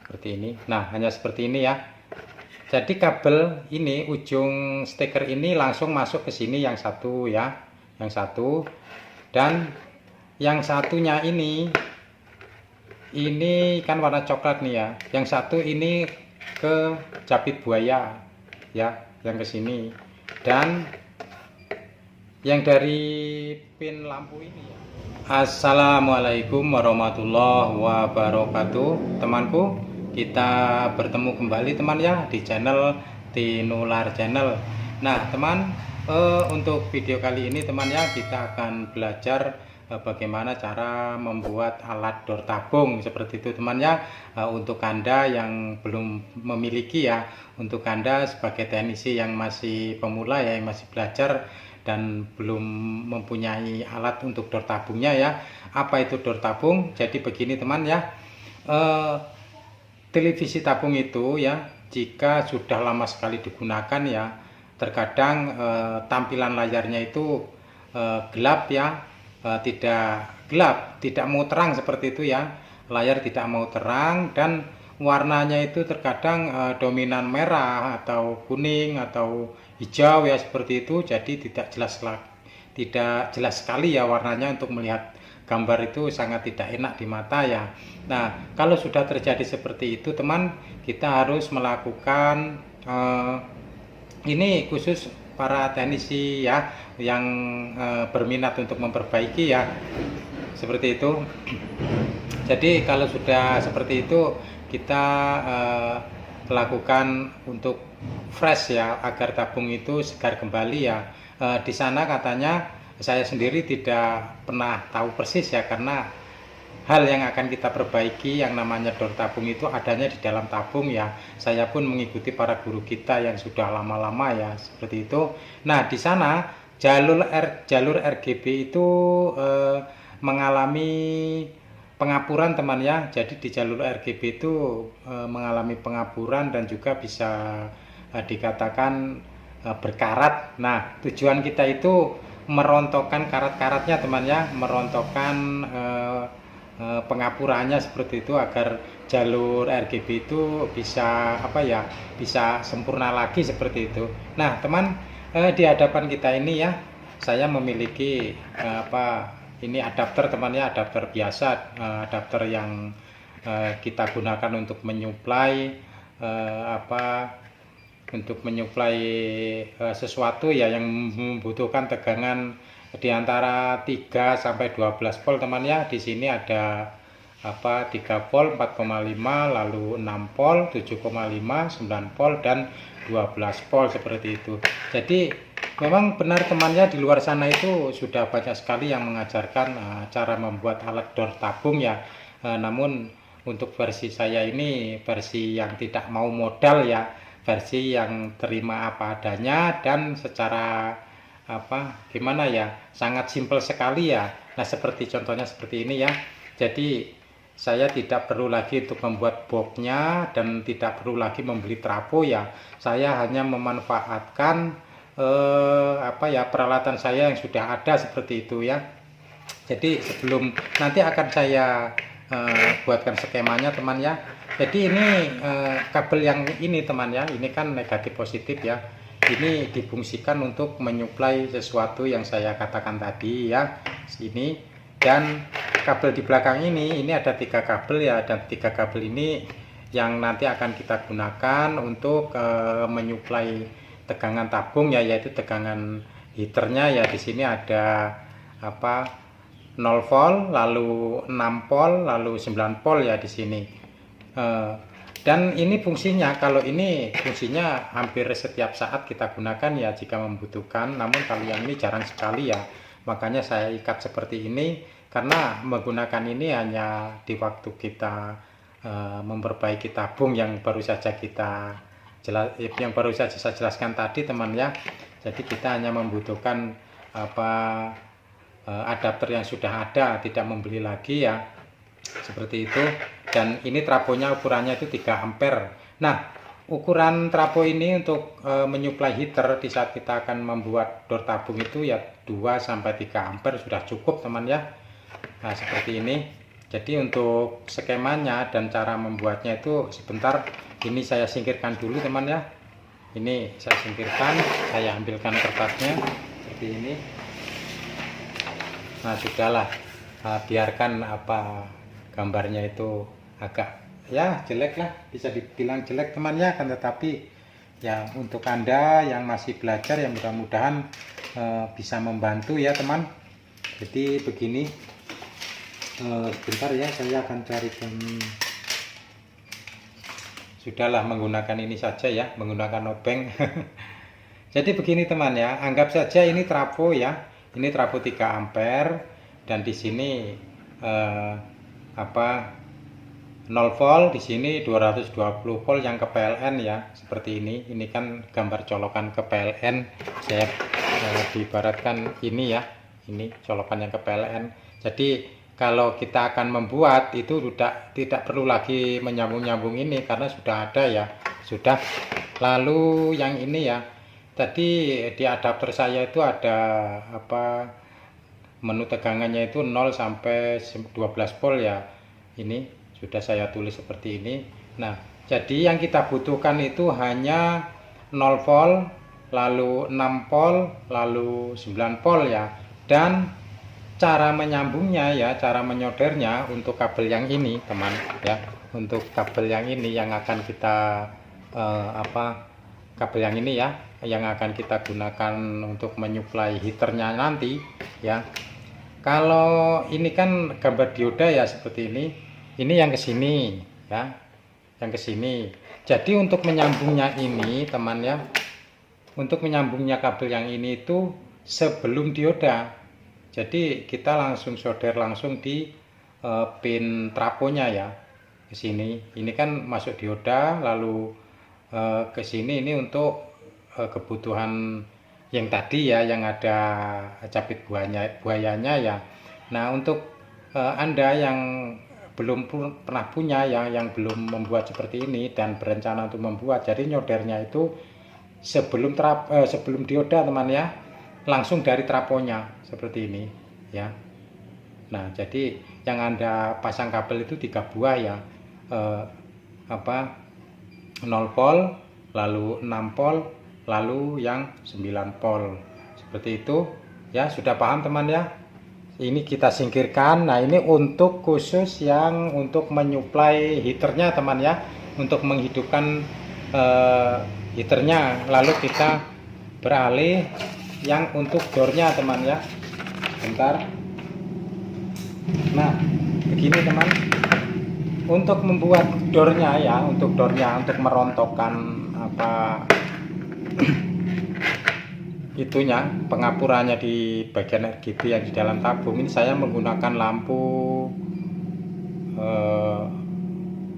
seperti ini. Nah, hanya seperti ini ya. Jadi kabel ini, ujung steker ini langsung masuk ke sini yang satu ya, yang satu, dan yang satunya ini kan warna coklat nih ya. Yang satu ini ke capit buaya ya, yang ke sini. Dan yang dari pin lampu ini ya. Assalamualaikum warahmatullahi wabarakatuh. Temanku, kita bertemu kembali teman ya di channel Tinular Channel. Nah teman, untuk video kali ini teman ya, kita akan belajar bagaimana cara membuat alat dor tabung seperti itu teman ya. Untuk Anda yang belum memiliki ya, untuk Anda sebagai teknisi yang masih pemula ya, yang masih belajar dan belum mempunyai alat untuk dor tabungnya ya. Apa itu dor tabung? Jadi begini teman ya, televisi tabung itu ya, jika sudah lama sekali digunakan ya, terkadang tampilan layarnya itu gelap ya, tidak gelap, tidak mau terang seperti itu ya. Layar tidak mau terang dan warnanya itu terkadang dominan merah atau kuning atau hijau ya, seperti itu. Jadi tidak jelas sekali ya warnanya, untuk melihat gambar itu sangat tidak enak di mata ya. Nah, kalau sudah terjadi seperti itu teman, kita harus melakukan ini khusus para teknisi ya, yang berminat untuk memperbaiki ya, seperti itu. Jadi kalau sudah seperti itu, kita lakukan untuk fresh ya, agar tabung itu segar kembali ya. Di sana katanya, saya sendiri tidak pernah tahu persis ya, karena hal yang akan kita perbaiki yang namanya dor tabung itu adanya di dalam tabung ya. Saya pun mengikuti para guru kita yang sudah lama-lama ya, seperti itu. Nah di sana jalur RGB itu mengalami pengapuran teman ya. Jadi di jalur RGB itu mengalami pengapuran dan juga bisa dikatakan berkarat. Nah tujuan kita itu merontokkan karat-karatnya teman ya, merontokkan pengapurannya seperti itu, agar jalur RGB itu bisa bisa sempurna lagi seperti itu. Nah teman, di hadapan kita ini ya, saya memiliki ini adapter teman ya, adapter biasa, adapter yang kita gunakan untuk menyuplai sesuatu ya, yang membutuhkan tegangan di antara 3 sampai 12 volt teman ya. Di sini ada 3 volt, 4,5, lalu 6 volt, 7,5, 9 volt dan 12 volt seperti itu. Jadi memang benar teman ya, di luar sana itu sudah banyak sekali yang mengajarkan cara membuat alat dor tabung ya. Namun untuk versi saya ini versi yang tidak mau modal ya, versi yang terima apa adanya dan secara gimana ya, sangat simpel sekali ya. Nah seperti contohnya seperti ini ya. Jadi saya tidak perlu lagi untuk membuat boxnya dan tidak perlu lagi membeli trafo ya. Saya hanya memanfaatkan peralatan saya yang sudah ada seperti itu ya. Jadi sebelum nanti akan saya buatkan skemanya teman ya. Jadi ini kabel yang ini teman ya, ini kan negatif positif ya. Ini difungsikan untuk menyuplai sesuatu yang saya katakan tadi ya, sini. Dan kabel di belakang ini ada 3 kabel ya, dan 3 kabel ini yang nanti akan kita gunakan untuk menyuplai tegangan tabung ya, yaitu tegangan heaternya ya. Di sini ada 0 volt, lalu 6 volt, lalu 9 volt ya di sini. Dan ini fungsinya, kalau ini fungsinya hampir setiap saat kita gunakan ya jika membutuhkan. Namun kalau yang ini jarang sekali ya, makanya saya ikat seperti ini, karena menggunakan ini hanya di waktu kita memperbaiki tabung yang baru saja saya jelaskan tadi teman ya. Jadi kita hanya membutuhkan adapter yang sudah ada, tidak membeli lagi ya, seperti itu. Dan ini trafonya ukurannya itu 3 ampere. Nah ukuran trafo ini untuk menyuplai heater di saat kita akan membuat dor tabung itu ya 2 sampai 3 ampere sudah cukup teman ya. Nah seperti ini. Jadi untuk skemanya dan cara membuatnya itu sebentar, ini saya singkirkan dulu teman ya. Ini saya singkirkan, saya ambilkan kertasnya seperti ini. Nah sudahlah, biarkan apa gambarnya itu agak ya jelek lah, bisa dibilang jelek teman ya, kan tetapi ya untuk Anda yang masih belajar yang mudah-mudahan bisa membantu ya teman. Jadi begini, sebentar ya, saya akan carikan. Sudahlah, menggunakan ini saja ya, menggunakan obeng. Jadi begini teman ya, anggap saja ini trafo ya, ini trafo 3 ampere dan di sini 0 volt, di sini 220 volt yang ke PLN ya, seperti ini. Ini kan gambar colokan ke PLN. Saya diibaratkan ini ya, ini colokan yang ke PLN. Jadi kalau kita akan membuat itu tidak perlu lagi menyambung-nyambung ini karena sudah ada ya, sudah. Lalu yang ini ya, tadi di adapter saya itu ada menu tegangannya itu 0 sampai 12 volt ya. Ini sudah saya tulis seperti ini. Nah, jadi yang kita butuhkan itu hanya 0 volt, lalu 6 volt, lalu 9 volt ya. Dan cara menyambungnya ya, cara menyoldernya untuk kabel yang ini teman ya, untuk kabel yang ini yang akan kita kabel yang ini ya, yang akan kita gunakan untuk menyuplai heaternya nanti ya. Kalau ini kan gambar dioda ya seperti ini yang ke sini ya, yang ke sini. Jadi untuk menyambungnya ini teman ya, untuk menyambungnya kabel yang ini itu sebelum dioda. Jadi kita langsung solder langsung di pin trafonya ya, ke sini. Ini kan masuk dioda, lalu ke sini ini untuk kebutuhan yang tadi ya, yang ada capit buayanya ya. Nah untuk Anda yang belum pernah punya yang belum membuat seperti ini dan berencana untuk membuat, jadi nyoldernya itu sebelum dioda teman ya, langsung dari trafonya seperti ini ya. Nah jadi yang Anda pasang kabel itu 3 buah ya, 0 volt, lalu 6 volt, lalu yang 9 volt seperti itu ya. Sudah paham teman ya? Ini kita singkirkan. Nah ini untuk khusus yang untuk menyuplai heaternya teman ya, untuk menghidupkan heaternya. Lalu kita beralih yang untuk doornya teman ya, bentar. Nah begini teman, untuk membuat doornya ya, untuk merontokkan itunya, pengapurannya di bagian RGB yang di dalam tabung ini, saya menggunakan lampu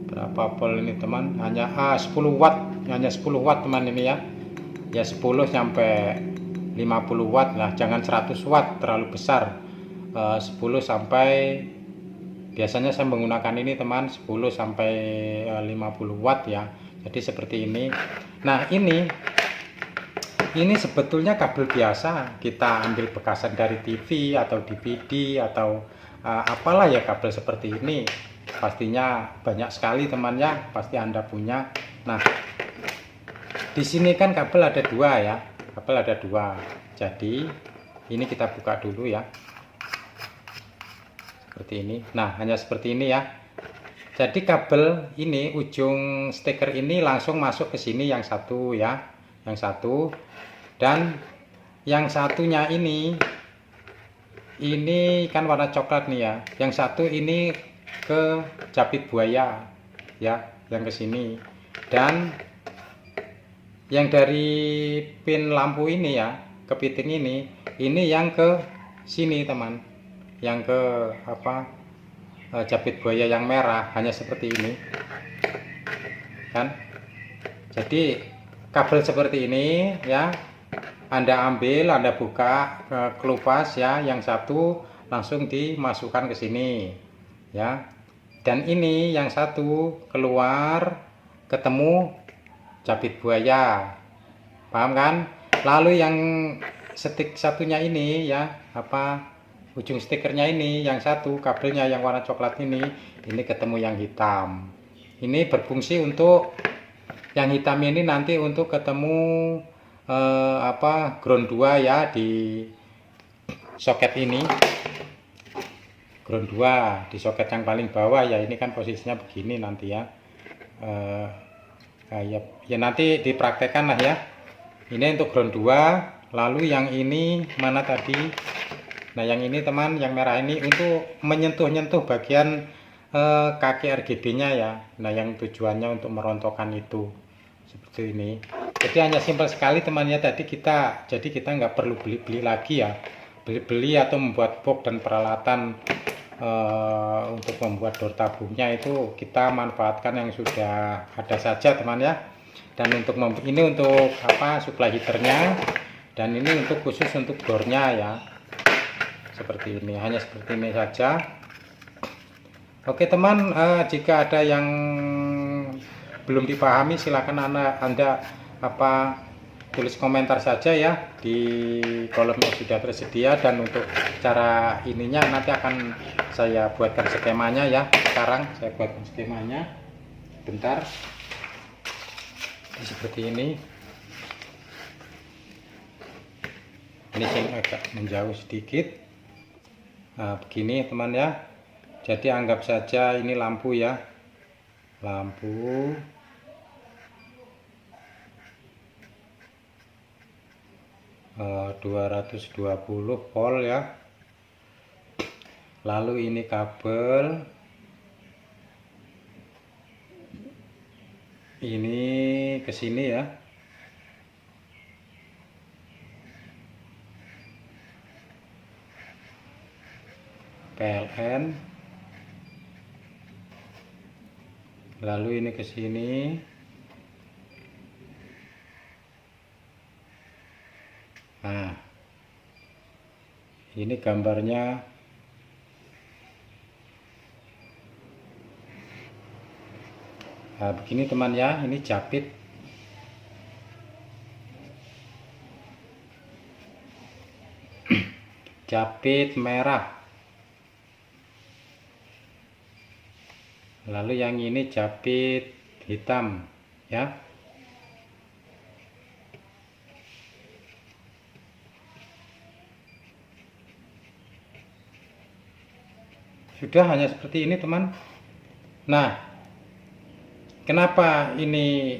berapa volt ini teman, hanya 10 watt, hanya 10 watt teman ini ya, 10 sampai 50 watt lah, jangan 100 watt terlalu besar. 10 sampai, biasanya saya menggunakan ini teman, 10 sampai 50 watt ya. Jadi seperti ini. Nah ini sebetulnya kabel biasa, kita ambil bekasan dari TV atau DVD atau apalah ya, kabel seperti ini pastinya banyak sekali teman ya, pasti Anda punya. Nah di sini kan kabel ada 2 ya, kabel ada 2. Jadi ini kita buka dulu ya, seperti ini. Nah hanya seperti ini ya. Jadi kabel ini, ujung steker ini langsung masuk ke sini yang satu ya, yang satu. Dan yang satunya ini kan warna coklat nih ya, yang satu ini ke capit buaya ya, yang ke sini. Dan yang dari pin lampu ini ya, kepiting ini yang ke sini teman, yang ke capit buaya yang merah, hanya seperti ini kan. Jadi kabel seperti ini ya, Anda ambil, Anda buka kelupas ya, yang satu langsung dimasukkan ke sini ya, dan ini yang satu keluar ketemu capit buaya, paham kan? Lalu yang stick satunya ini ya, ujung stikernya ini yang satu, kabelnya yang warna coklat ini ketemu yang hitam. Ini berfungsi untuk yang hitam ini nanti untuk ketemu ground 2 ya, di soket ini. Ground 2 di soket yang paling bawah ya, ini kan posisinya begini nanti ya. Ya nanti dipraktekkan lah ya. Ini untuk ground 2, lalu yang ini mana tadi? Nah yang ini teman, yang merah ini untuk menyentuh-nyentuh bagian kaki RGB-nya ya. Nah yang tujuannya untuk merontokkan itu seperti ini. Jadi hanya simpel sekali teman ya. Jadi kita nggak perlu beli-beli lagi ya, beli-beli atau membuat box dan peralatan untuk membuat door tabungnya. Itu kita manfaatkan yang sudah ada saja teman ya. Dan untuk ini untuk supply heaternya, dan ini untuk khusus untuk doornya ya, seperti ini, hanya seperti ini saja. Oke teman, jika ada yang belum dipahami silakan anda tulis komentar saja ya di kolom yang sudah tersedia, dan untuk cara ininya nanti akan saya buatkan skemanya ya. Sekarang saya buatkan skemanya, bentar. Seperti ini agak menjauh sedikit. Nah begini teman ya. Jadi anggap saja ini lampu ya, lampu. Uh, 220 volt ya. Lalu ini kabel, ini ke sini ya. PLN. Lalu ini ke sini. Nah, ini gambarnya. Nah, begini teman ya, ini japit. Japit merah. Lalu yang ini japit hitam ya. Sudah, hanya seperti ini teman. Nah, kenapa ini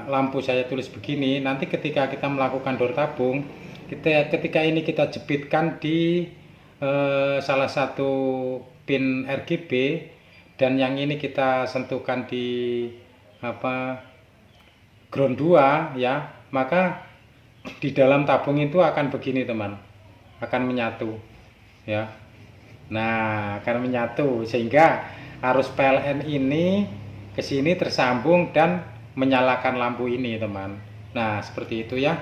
lampu saya tulis begini? Nanti ketika kita melakukan door tabung, ketika ini kita jepitkan di salah satu pin RGB, dan yang ini kita sentuhkan di ground 2 ya, maka di dalam tabung itu akan begini teman, akan menyatu ya. Nah akan menyatu sehingga arus PLN ini ke sini tersambung dan menyalakan lampu ini teman. Nah seperti itu ya.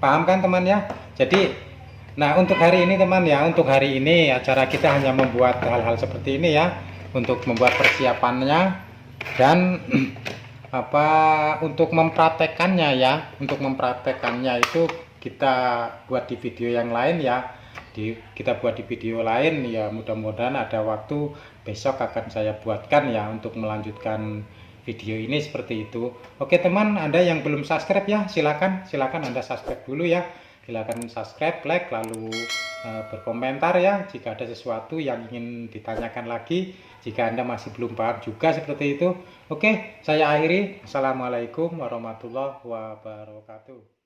Paham kan teman ya? Jadi nah untuk hari ini teman ya, untuk hari ini acara kita hanya membuat hal-hal seperti ini ya, untuk membuat persiapannya dan untuk mempraktekannya ya. Untuk mempraktekannya itu kita buat di video yang lain ya. Kita buat di video lain ya, mudah-mudahan ada waktu besok akan saya buatkan ya untuk melanjutkan video ini seperti itu. Oke teman, Anda yang belum subscribe ya, silakan Anda subscribe dulu ya. Silakan subscribe, like, lalu berkomentar ya jika ada sesuatu yang ingin ditanyakan lagi, jika Anda masih belum paham juga seperti itu. Oke, saya akhiri. Assalamualaikum warahmatullahi wabarakatuh.